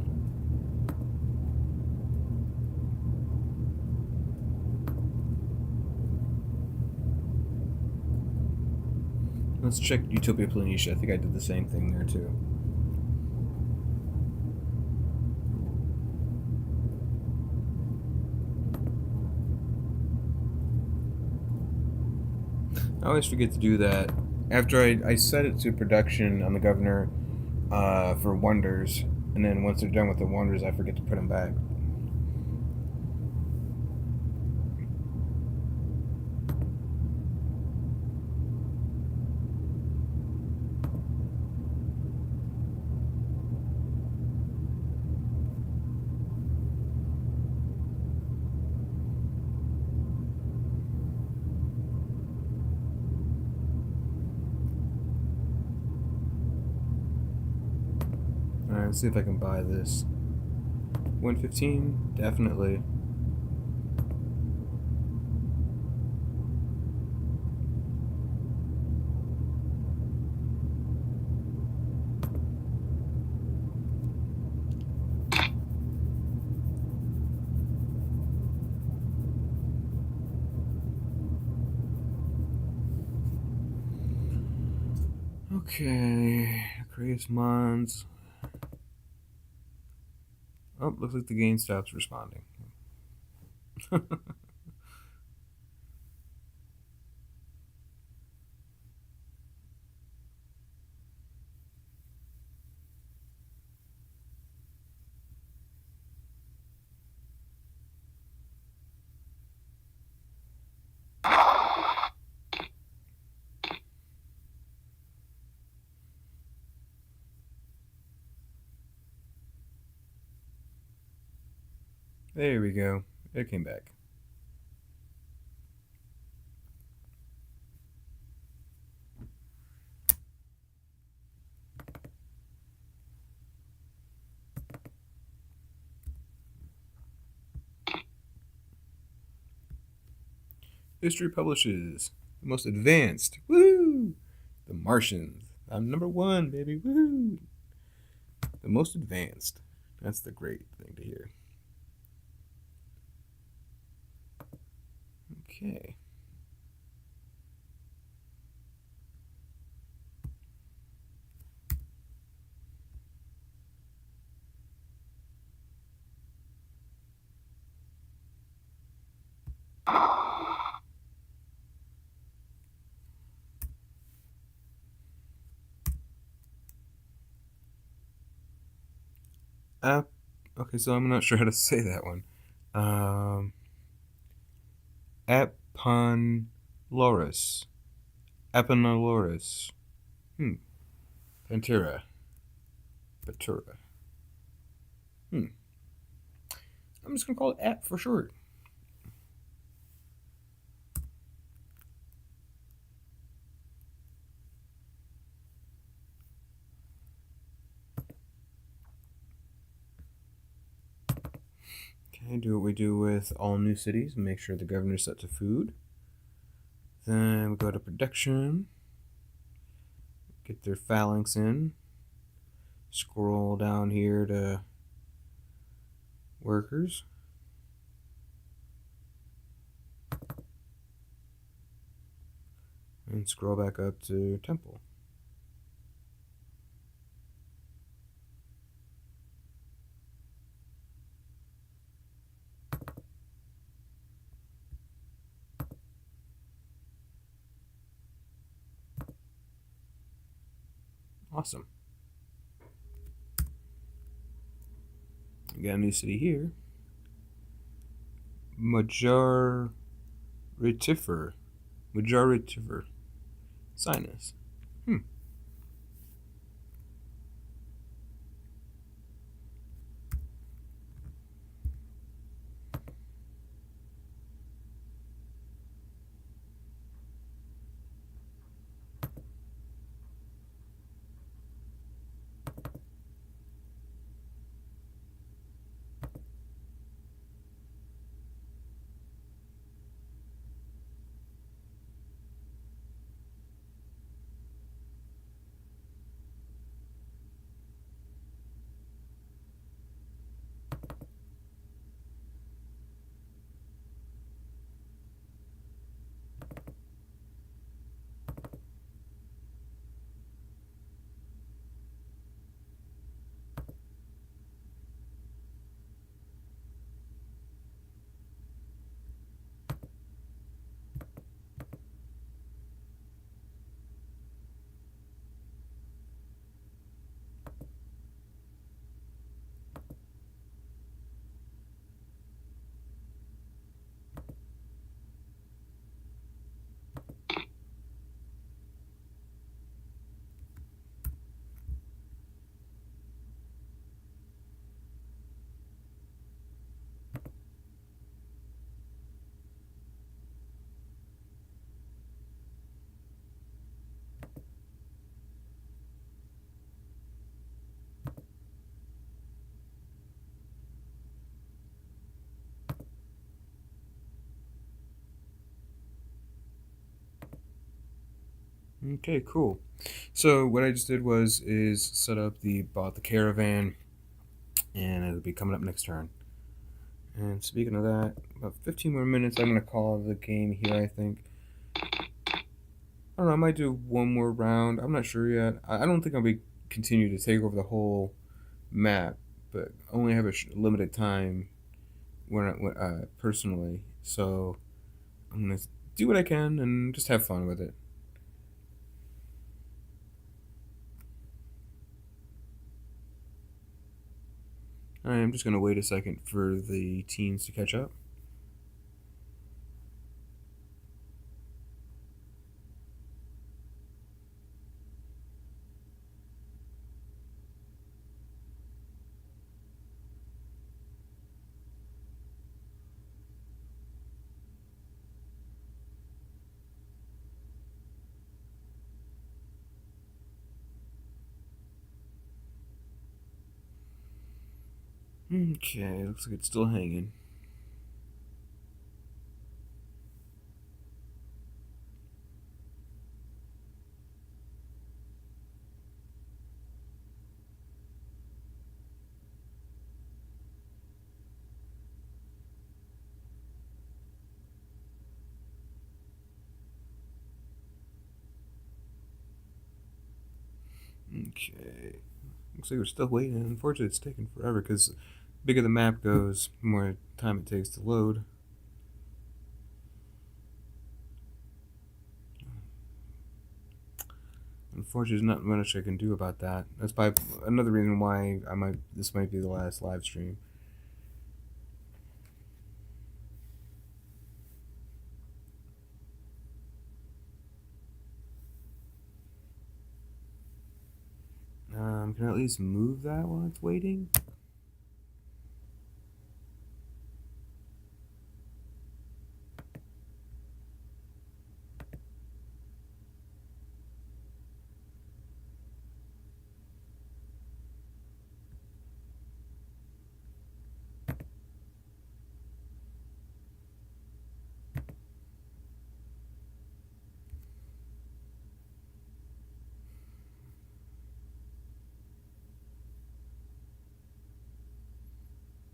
Let's check Utopia Planitia. I think I did the same thing there too. I always forget to do that. After I set it to production on the governor for wonders, and then once they're done with the wonders, I forget to put them back. Alright, let's see if I can buy this. 115? Definitely. Okay, creates mons. Oh, looks like the game stops responding. There we go. It came back. History publishes the most advanced. Woo! The Martians. I'm number one, baby. Woo! The most advanced. That's the great thing to hear. Okay. Okay, so I'm not sure how to say that one. Aponolorus. Aponolorus. Pantera. Patura. I'm just gonna call it App for short. Okay, do what we do with all new cities. Make sure the governor's set to food. Then we go to production. Get their phalanx in. Scroll down here to workers. And scroll back up to temple. Awesome. We got a new city here. Majoritifer. Sinus. Okay, cool. So what I just did is set up bought the caravan, and it'll be coming up next turn. And speaking of that, about 15 more minutes, I'm gonna call the game here. I think. I don't know. I might do one more round. I'm not sure yet. I don't think I'll be continue to take over the whole map, but only have a limited time personally. So I'm gonna do what I can and just have fun with it. Alright, I'm just gonna wait a second for the teens to catch up. Okay, looks like it's still hanging. Okay, looks like we're still waiting. Unfortunately, it's taking forever because the bigger the map goes, the more time it takes to load. Unfortunately, there's not much I can do about that. That's another reason why this might be the last live stream. Can I at least move that while it's waiting?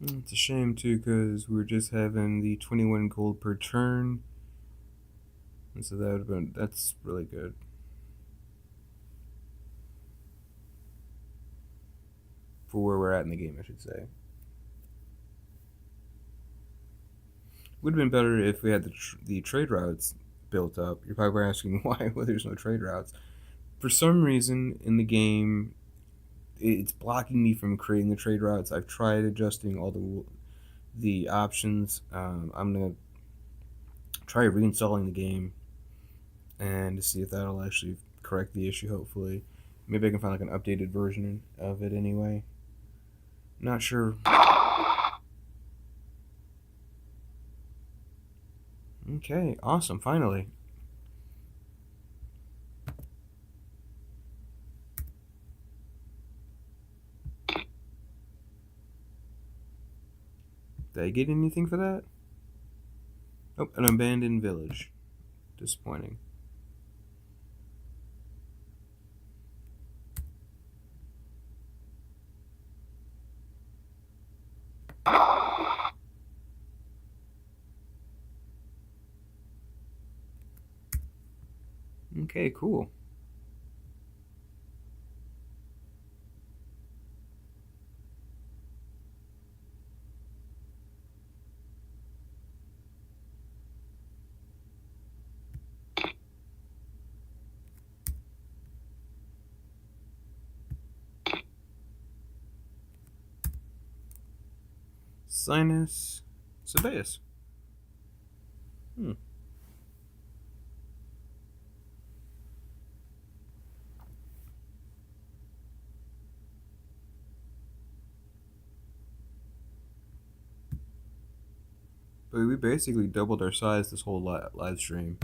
It's a shame too, because we're just having the 21 gold per turn, and so that's really good. For where we're at in the game, I should say. Would have been better if we had the trade routes built up. You're probably asking why there's no trade routes. For some reason in the game, it's blocking me from creating the trade routes. I've tried adjusting all the options. I'm gonna try reinstalling the game and to see if that'll actually correct the issue. Hopefully, maybe I can find like an updated version of it anyway. Not sure. Okay, awesome. Finally. Did I get anything for that? Oh, an abandoned village. Disappointing. Okay, cool. Sinus Sebaeus. Hmm. But we basically doubled our size this whole live stream.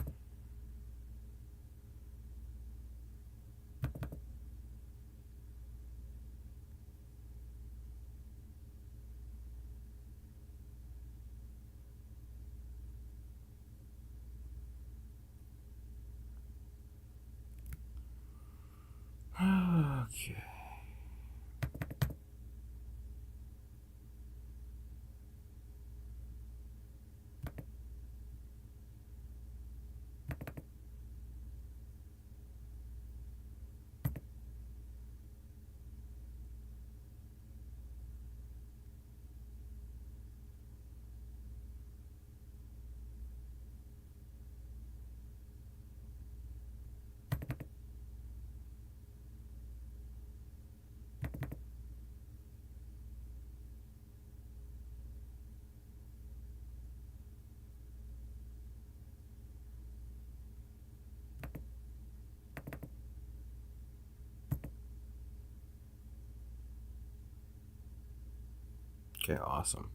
Okay, awesome.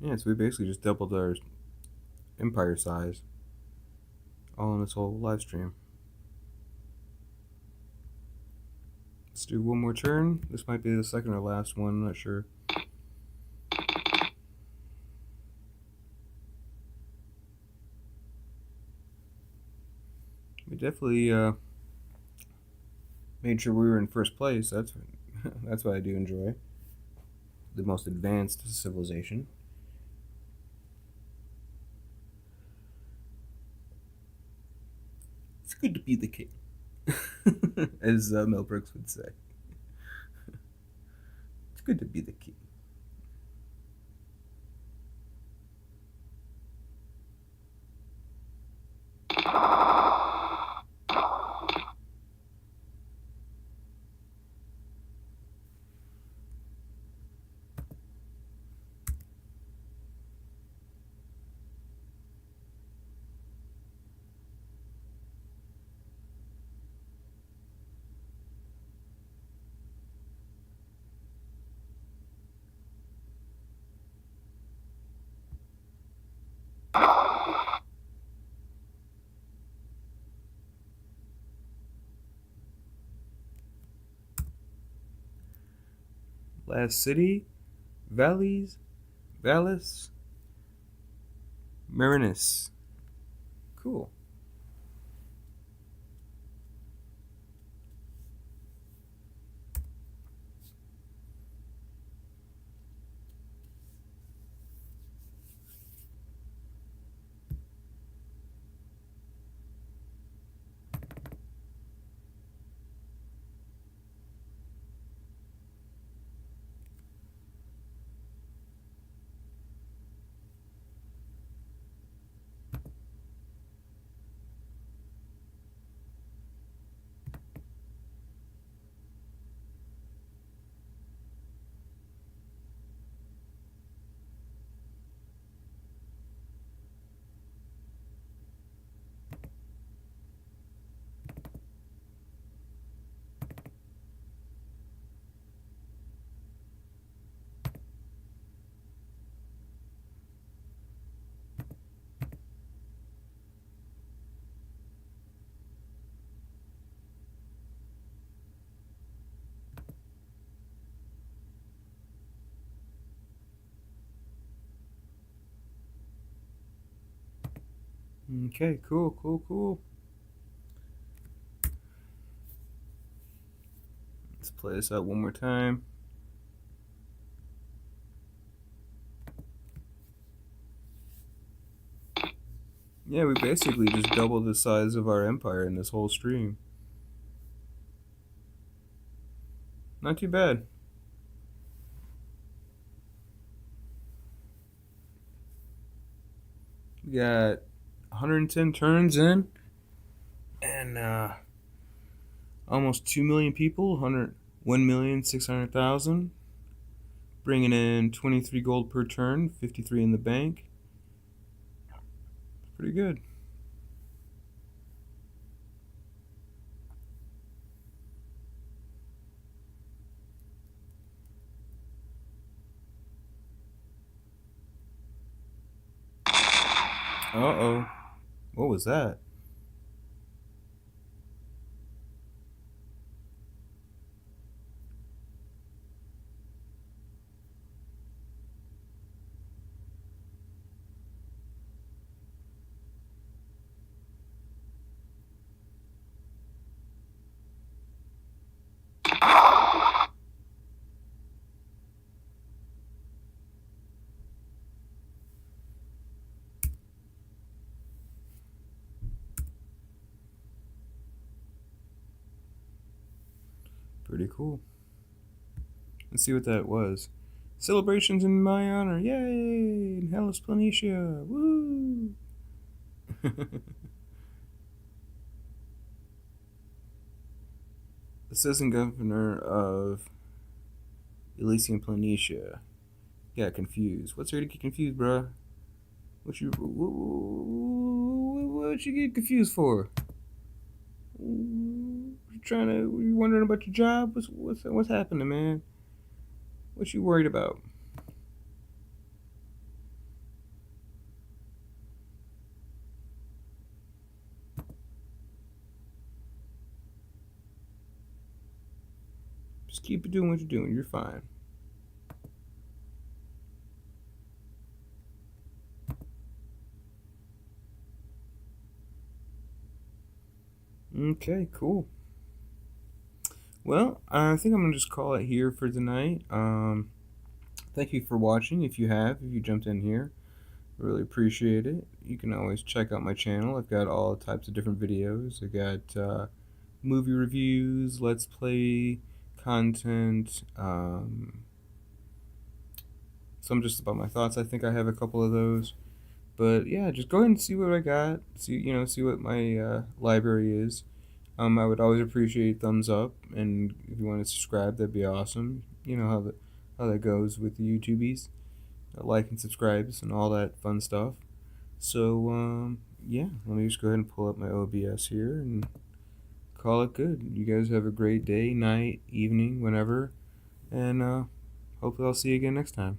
Yeah, so we basically just doubled our empire size all in this whole live stream. Let's do one more turn. This might be the second or last one, I'm not sure. We definitely made sure we were in first place. That's what I do enjoy. The most advanced civilization. It's good to be the king, as Mel Brooks would say. It's good to be the king. Last city, Valles, Marinus. Cool. Okay, cool. Let's play this out one more time. Yeah, we basically just doubled the size of our empire in this whole stream. Not too bad. We got 110 turns in, and almost 2 million people, 1,600,000, bringing in 23 gold per turn, 53 in the bank. Pretty good. Uh-oh. What was that? Pretty cool. Let's see what that was. Celebrations in my honor. Yay! In Hellas Planitia. Woo! Assistant Governor of Elysian Planitia. Got confused. What's there to get confused, bruh? What you get confused for? You wondering about your job? What's happening, man? What you worried about? Just keep doing what you're doing. You're fine. Okay, cool. Well, I think I'm gonna just call it here for tonight. Thank you for watching. If you jumped in here, really appreciate it. You can always check out my channel. I've got all types of different videos. I got movie reviews, let's play content, some just about my thoughts. I think I have a couple of those. But yeah, just go ahead and see what I got. See what my library is. I would always appreciate thumbs up, and if you want to subscribe, that'd be awesome. You know how that goes with the YouTubies, like and subscribes and all that fun stuff. So yeah, let me just go ahead and pull up my OBS here and call it good. You guys have a great day, night, evening, whenever, and hopefully I'll see you again next time.